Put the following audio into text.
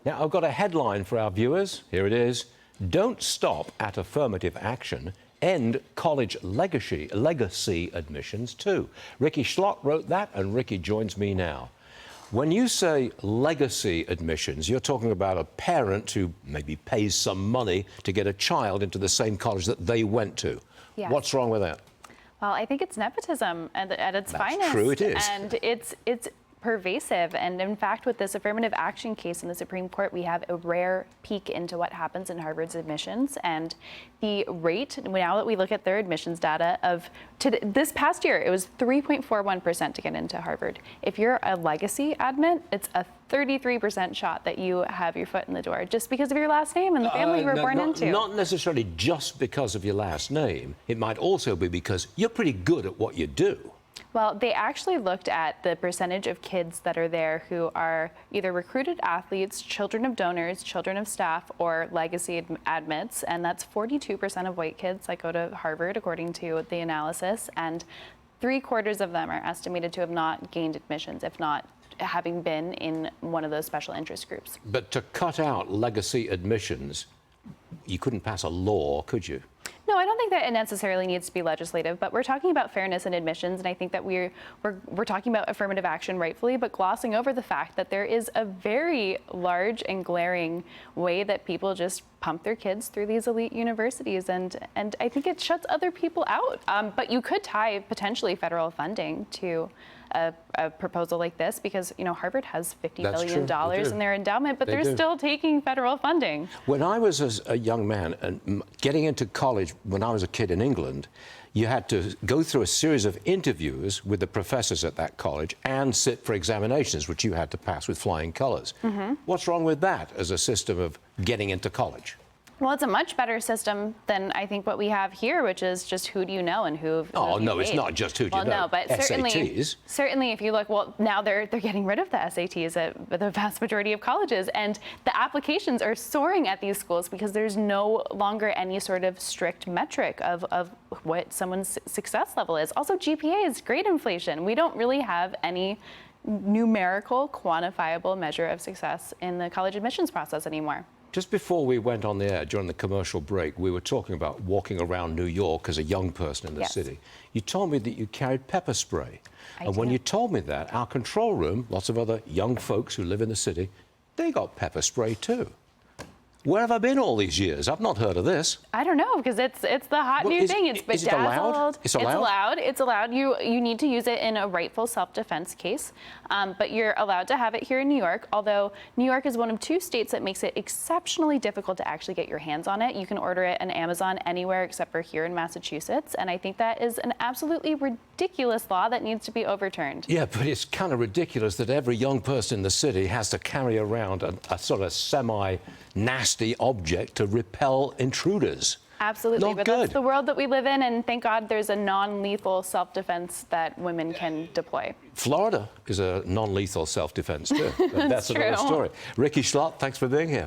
Now, I've got a headline for our viewers. Here it is. Don't stop at affirmative action. End college legacy admissions too. Rikki Schlott wrote that, and Rikki joins me now. When you say legacy admissions, you're talking about a parent who maybe pays some money to get a child into the same college that they went to. Yes. What's wrong with that? Well, I think it's nepotism at its finest. True, it is. And it's pervasive. And in fact, with this affirmative action case in the Supreme Court, we have a rare peek into what happens in Harvard's admissions. And the rate, now that we look at their admissions data this past year, it was 3.41% to get into Harvard. If you're a legacy admit, it's a 33% shot that you have your foot in the door just because of your last name and the family you were born into. Not necessarily just because of your last name. It might also be because you're pretty good at what you do. Well, they actually looked at the percentage of kids that are there who are either recruited athletes, children of donors, children of staff, or legacy admits, and that's 42% of white kids that go to Harvard, according to the analysis, and 3/4 of them are estimated to have not gained admissions, if not having been in one of those special interest groups. But to cut out legacy admissions, you couldn't pass a law, could you? No, I don't think that it necessarily needs to be legislative, but we're talking about fairness in admissions, and I think that we're talking about affirmative action rightfully, but glossing over the fact that there is a very large and glaring way that people just pump their kids through these elite universities, and I think it shuts other people out. But you could tie potentially federal funding to a proposal like this, because Harvard has $50 billion in their endowment, but they're still taking federal funding. When I was a young man and getting into college when I was a kid in England, you had to go through a series of interviews with the professors at that college and sit for examinations, which you had to pass with flying colors. Mm-hmm. What's wrong with that as a system of getting into college? Well, it's a much better system than I think what we have here, which is just who do you know and who. Oh no, it's not just who do you know. No, but certainly, if you look, well, now they're getting rid of the SATs at the vast majority of colleges, and the applications are soaring at these schools because there's no longer any sort of strict metric of what someone's success level is. Also, GPA is grade inflation. We don't really have any numerical, quantifiable measure of success in the college admissions process anymore. Just before we went on the air, during the commercial break, we were talking about walking around New York as a young person in the city. You told me that you carried pepper spray. And when you told me that, our control room, lots of other young folks who live in the city, they got pepper spray too. Where have I been all these years? I've not heard of this. I don't know, because it's the hot new thing. It's bedazzled. Is it allowed? It's allowed. It's allowed. You need to use it in a rightful self-defense case, but you're allowed to have it here in New York, although New York is one of 2 states that makes it exceptionally difficult to actually get your hands on it. You can order it on Amazon anywhere except for here in Massachusetts, and I think that is an absolutely ridiculous law that needs to be overturned. Yeah, but it's kind of ridiculous that every young person in the city has to carry around a sort of semi-nasty object to repel intruders. Absolutely, but that's the world that we live in, and thank God there's a non-lethal self-defense that women can deploy. Florida is a non-lethal self-defense too. That's another story. Rikki Schlott, thanks for being here.